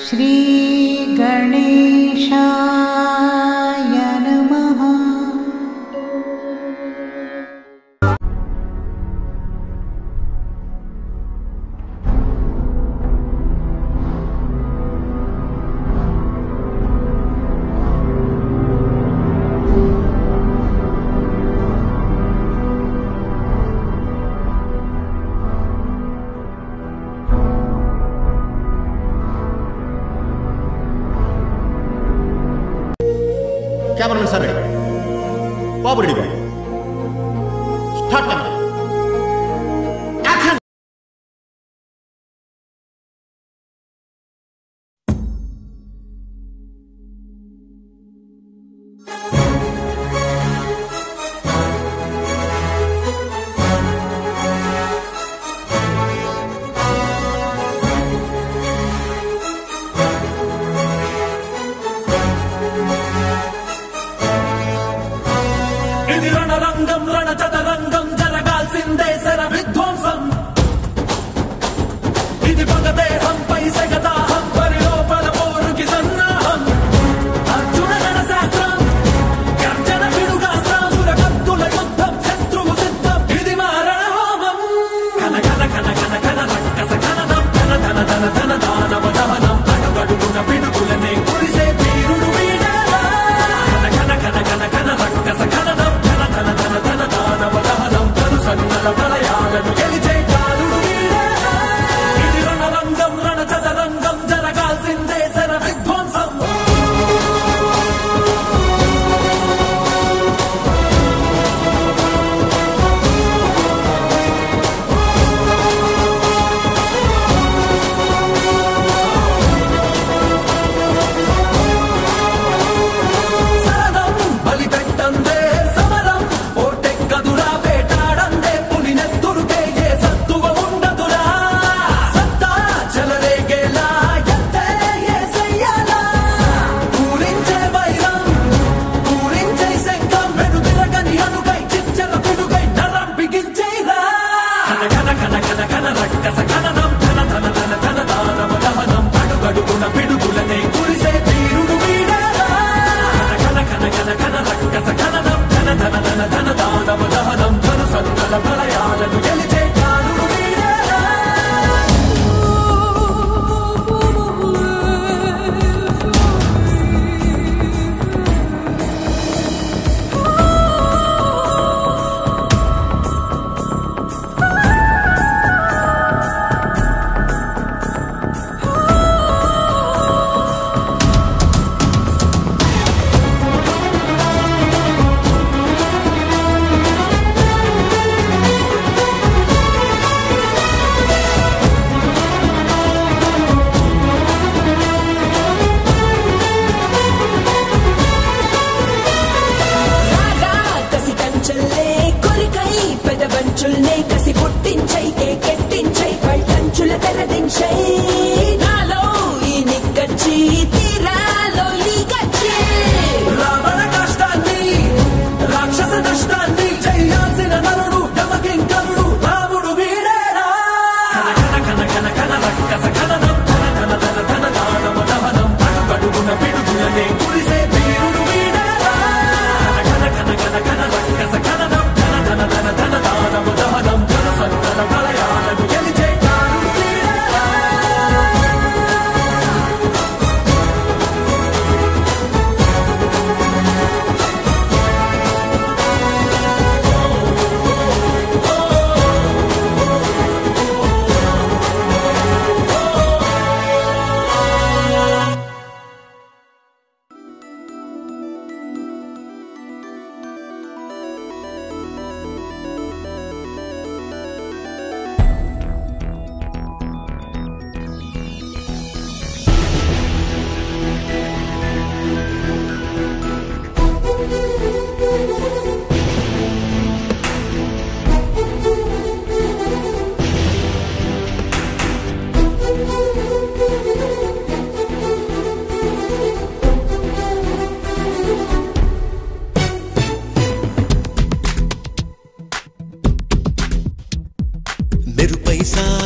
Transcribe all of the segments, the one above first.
श्री गणेशाय नमः। Cameraman sir ready, बाबू रेडी, स्टार्ट कैमरा, एक्शन। रणरंगम रणचतरंगम जरगाल्सिंदे शर विध्वंसम इति पगदेहं पै सगदाहं परिलोपन पोरुकी सन्नाहं अर्जुन गणशास्त्रं गर्जन पिडुगास्त्रं सुरकत्तुल युद्धं शत्रुः सिद्धं इति मारणहोमं कन कन कन कन कन रक्कस कनदं धन धन धन धन दानव दहनं अडुगडुगुन पिडुगुलने कुरिसे వీరుడు వీడేలా కన కన కన కన రక్కస కనదం ధన ధన ధన ధన దానవ దహనం తను సన్నల ప్రళయాలను గెలిచే కాలుడు వీడేలా ఇది రణరంగం రణచదరంగం జరగాల్సిందే శర విధ్వంసం కన కన కన రక్కస కనదం ధన ధన ధన ధన దానవ దహనం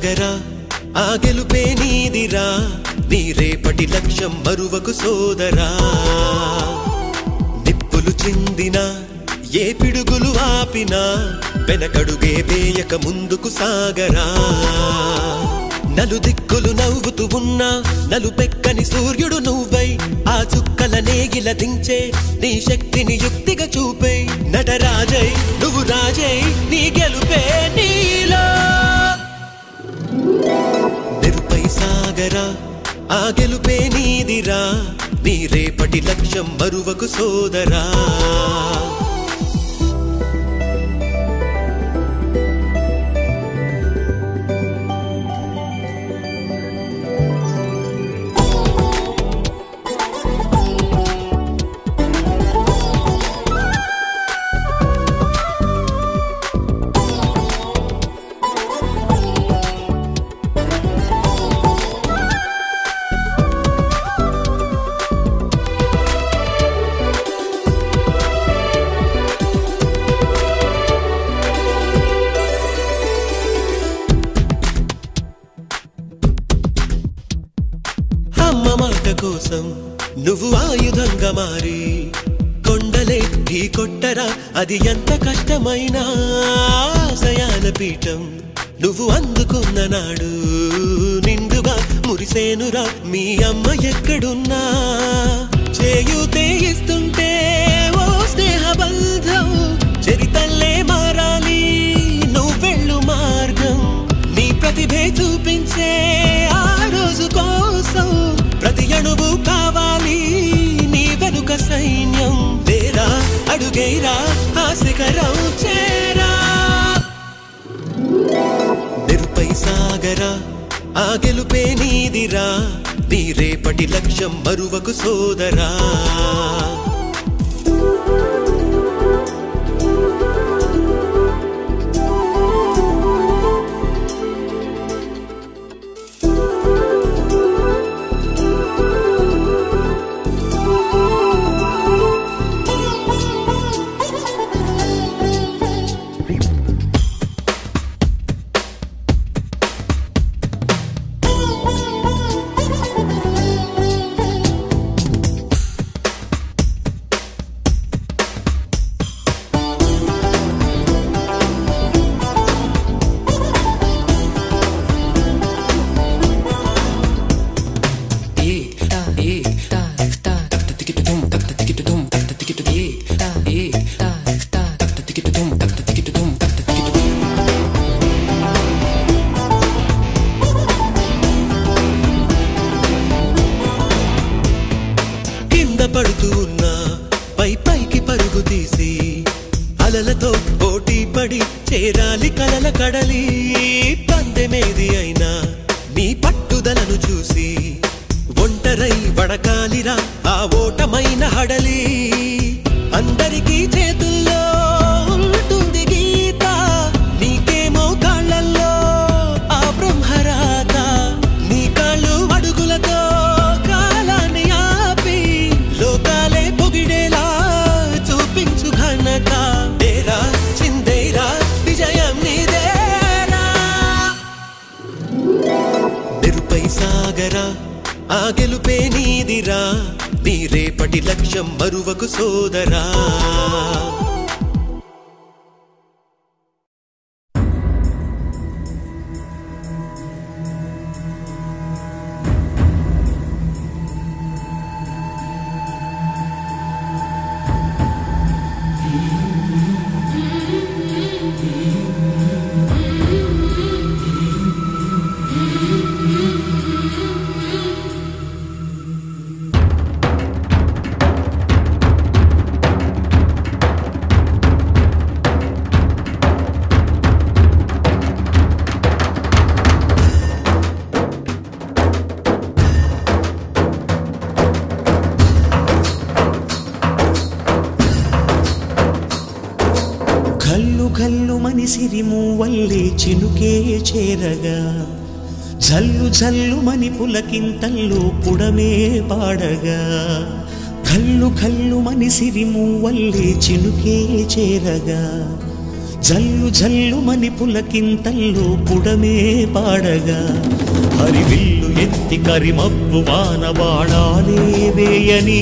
సాగరా ఆ గెలుపే నీదిరా నీ రేపటి లక్ష్యం మరువకు సోదరా నిప్పులు చిందినా ఏ పిడుగులు ఆపినా వెనకడుగే వేయక ముందుకు సాగరా నలుదిక్కులు నవ్వుతూ ఉన్నా నలుపెక్కని సూర్యుడు నువ్వై ఆ చుక్కల నేగిల దించే నీ శక్తిని యుక్తిగా చూపే నటరాజై నువ్వు రాజై నీ గెలుపే నీలో నిరుపై సాగరా ఆ గెలుపే నీదిరా నీ రేపటి లక్ష్యం మరువకు సోదరా కోసం నువ్వు ఆయుధంగా మారి కొండలే ఢీ కొట్టరా అది ఎంత కష్టమైనా ఆశయాల పీఠం నువ్వు అందుకున్న నాడు నిండుగా మురిసేనురా మీ అమ్మ ఎక్కడున్నా చేయూతే ఇస్తుంటే ఓ స్నేహ బంధం చరితల్లే మారాలి నువ్వెళ్ళు మార్గం నీ ప్రతిభే చూపించే ఆ రోజు కోసం ప్రతి అణువు కావాలి నీ వెనుక సైన్యం తేరా అడుగైరా ఆ శిఖరం చేరా నిరుపై సాగరా ఆ గెలుపే నీదిరా నీ రేపటి లక్ష్యం మరువకు సోదరా పడుతూ ఉన్నా పైకి పరుగు తీసి అలలతో పోటీ పడి చేరాలి కలల కడలి పందెమేది అయినా నీ పట్టుదలను చూసి ఒంటరై వడకాలిరా ఆ ఓటమైన హడలి అందరికీ చేతుల్లో ఉంటుంది గీత నీకేమో కాళ్ళల్లో ఆ బ్రహ్మరాత నీ కాళ్ళు అడుగులతో కాలాన్ని ఆపి లోకాలే పొగిడేలా చూపించు ఘనత తేరా చిందేరా విజయం నీదేరా నిరుపై సాగరా ఆ గెలుపే నీదిరా నీ రేపటి లక్ష్యం మరువకు సోదరా ఘల్లు మనిసిరి మూవల్లే చినుకే చేరగా జల్లు జల్లు మని పులకింతల్లో పుడమే పాడగా ఘల్లు మనిసిరి మూవల్లే చినుకే చేరగా జల్లు జల్లుమని పులకింతల్లో పుడమే పాడగా హరివిల్లు ఎత్తి కరిమబ్బు వాన బాణాలే వేయని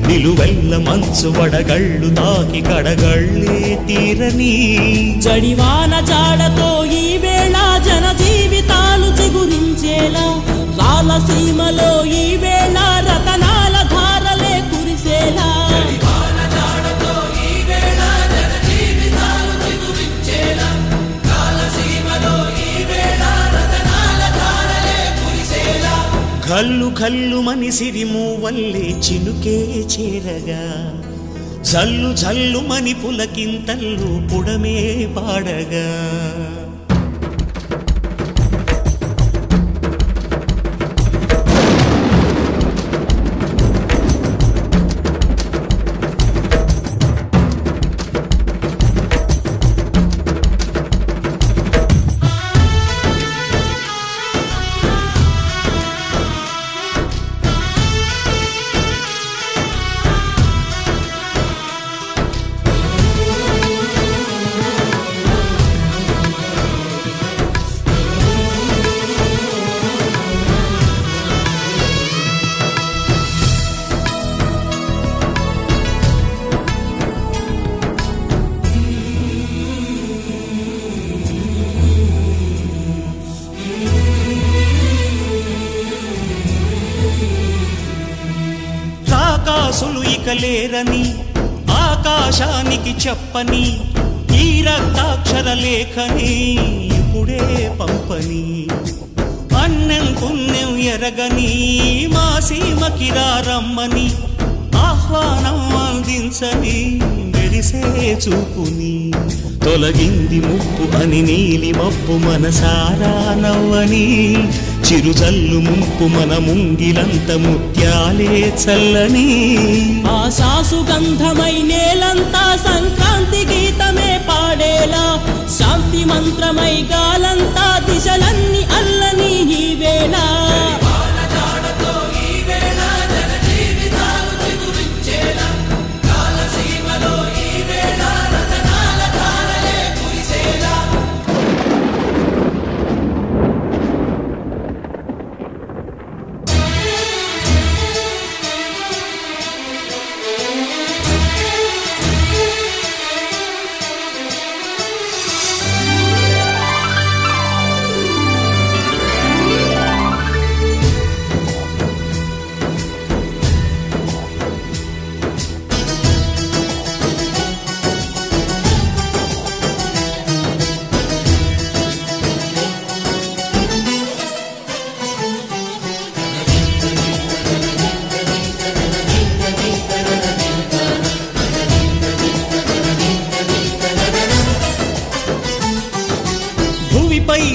నిలువెల్ల మంచు వడగళ్ళు తాకి కడగళ్ళే తీరని జడివాన జాడతో ఈ వేళ జన జీవితాలు చిగురించేలా రాలసీమలో ఈ వేళ రతనాల ధారలే కురిసేలా కల్లు కల్లు మని సిరిము వల్లే చినుకే చేరగా జల్లు జల్లు మని పులకింతల్లు పుడమే పాడగా రాకాసులు ఇక లేరని ఆకాశానికి చెప్పని ఈ రక్తాక్షర లేఖని ఇప్పుడే పంపని అన్నం పుణ్యం ఎరగని మా సీమకి రమ్మని ఆహ్వానం అందించని మెరిసే చూపుని తొలగింది ముప్పు అని నీలి మప్పు మనసారా నవ్వని చిరుజల్లు ముంపు మన ముంగిలంత ముత్యాలే చల్లని ఆశాసు గంధమై నేలంతా సంక్రాంతి గీతమే పాడేలా శాంతి మంత్రమై గాలంతా దిశలన్నీ అల్లని ఈ వేళ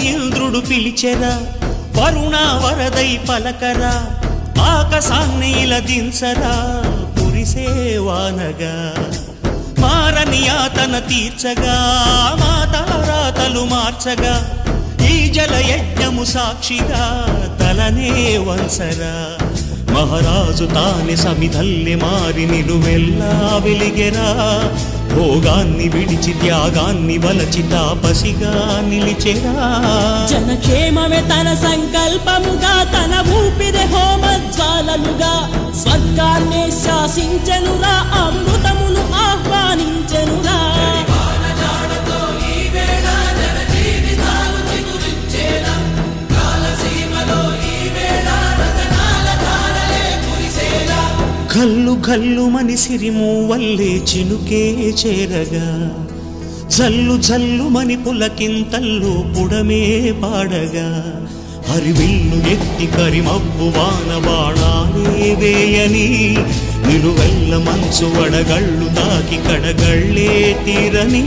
ఇంద్రుడు పిలిచెరా వరుణా వరదై పలకరా ఆకాశాన్ని ఇలా దించరా కురిసే వానగా మారని యాతన తీర్చగా మా తారాతలు మార్చగా ఈ జల యజ్ఞము సాక్షిగా తలనే వంచరా మహారాజు తాని సమిధల్లి మారి నిలువెల్లా వెలిగెరా భోగాన్ని విడిచి త్యాగాన్ని వలచి తాపసిగా నిలిచెరా జనక్షేమమే తన సంకల్పముగా తన ఊపిరి హోమజ్వాలలుగా స్వర్గాన్ని శాసించెనురా అమృతమును ఆహ్వానించెనురా కల్లు కల్లు మని సిరిము వల్లే చినుకే చేరగా జల్లు జల్లు మని పులకింతల్లో పుడమే పాడగా హరివిల్లు ఎత్తి కరిమబ్బు వాన బాణాలే వేయని నిలువెల్ల మంచు వడగళ్ళు తాకి కడగళ్ళే తీరని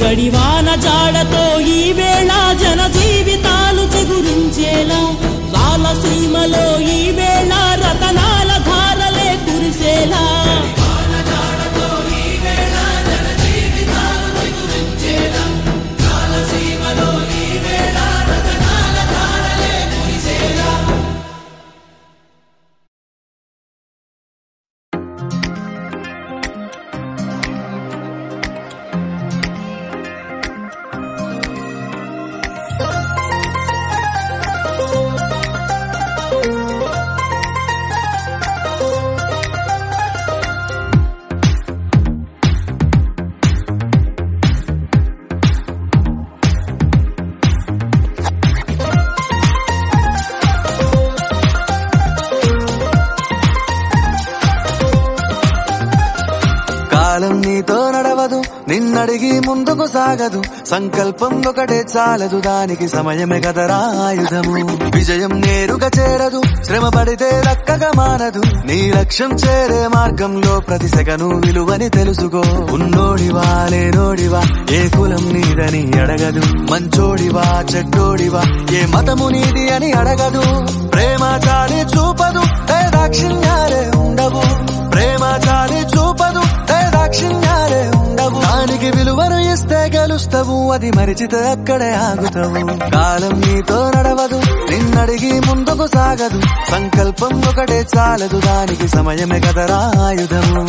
జడివాన జాడతో ఈ వేళ జన జీవితాలు చిగురించేలా రాలసీమలో ఈ వేళ రతనాల ధారలే కురిసేలా కాలం నీతో నడవదు, నిన్నడిగి ముందుకు సాగదు. సంకల్పం ఒకటే చాలదు, దానికి సమయమే కదరా ఆయుధము. విజయం నేరుగా చేరదు, శ్రమ పడితే దక్కగా మానదు. నీ లక్ష్యం చేరే మార్గంలో ప్రతి సెకను విలువని తెలుసుకో. ఉన్నోడివా లేనోడివా, ఏ కులం నీదని అడగదు. మంచోడివా చెడ్డోడివా, ఏ మతము నీది అని అడగదు. ప్రేమ చాలి చూపదు, దాక్షిణ్యాలే ఉండవు. ప్రేమ చాలి చూపదు, దాక్షిణ్యాలే ఉండవు. దానికి విలువను ఇస్తే గెలుస్తావు, అది మరిచితే అక్కడే ఆగుతావు. కాలం నీతో నడవదు, నిన్నడిగి ముందుకు సాగదు. సంకల్పం ఒకటే చాలదు, దానికి సమయమే కదరా ఆయుధము.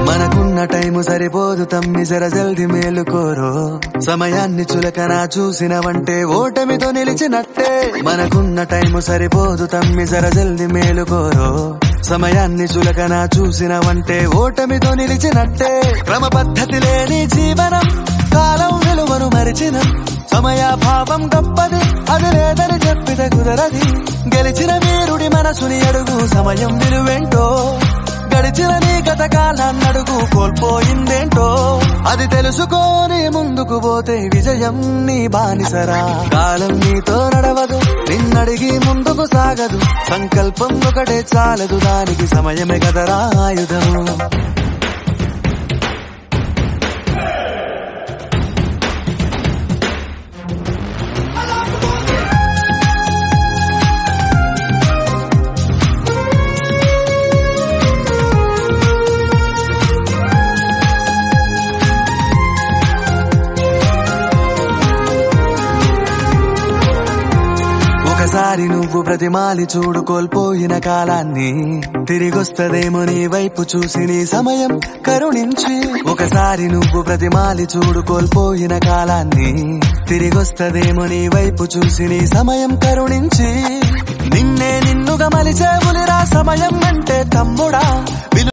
మనకున్న టైము సరిపోదు తమ్మి, జర జల్ది మేలుకోరో. సమయాన్ని చులకన చూసినవంటే ఓటమితో నిలిచినట్టే. మనకున్న టైము సరిపోదు తమ్మి, జర జల్ది మేలుకోరో. సమయాన్ని చులకన చూసినవంటే ఓటమితో నిలిచినట్టే. క్రమ పద్ధతి లేని జీవనం, కాలం విలువను మరిచిన. సమయాభావం గొప్పది, అది లేదని చెప్పితే కుదరది. గెలిచిన వీరుడి మనసుని అడుగు, సమయం విలువేంటో. గడిచిన నీ గత కాలాన్నడుగు, కోల్పోయిందేంటో. అది తెలుసుకోని ముందుకు పోతే విజయం నీ బానిసరా. కాలం నీతో నడవదు, నిన్నడిగి ముందుకు సాగదు. సంకల్పం ఒకటే చాలదు, దానికి సమయమే కదరా ఆయుధము. ఒకసారి నువ్వు బ్రతిమాలి చూడు కోల్పోయిన కాలాన్ని, తిరిగొస్తదేమో నీ వైపు చూసి నీ సమయం కరుణించి. ఒకసారి నువ్వు బ్రతిమాలి చూడు కోల్పోయిన కాలాన్ని, తిరిగొస్తదేమో నీ వైపు చూసి నీ సమయం కరుణించి. నిన్నే నిన్నుగా మలిచేవులిరా సమయం అంటే తమ్ముడా.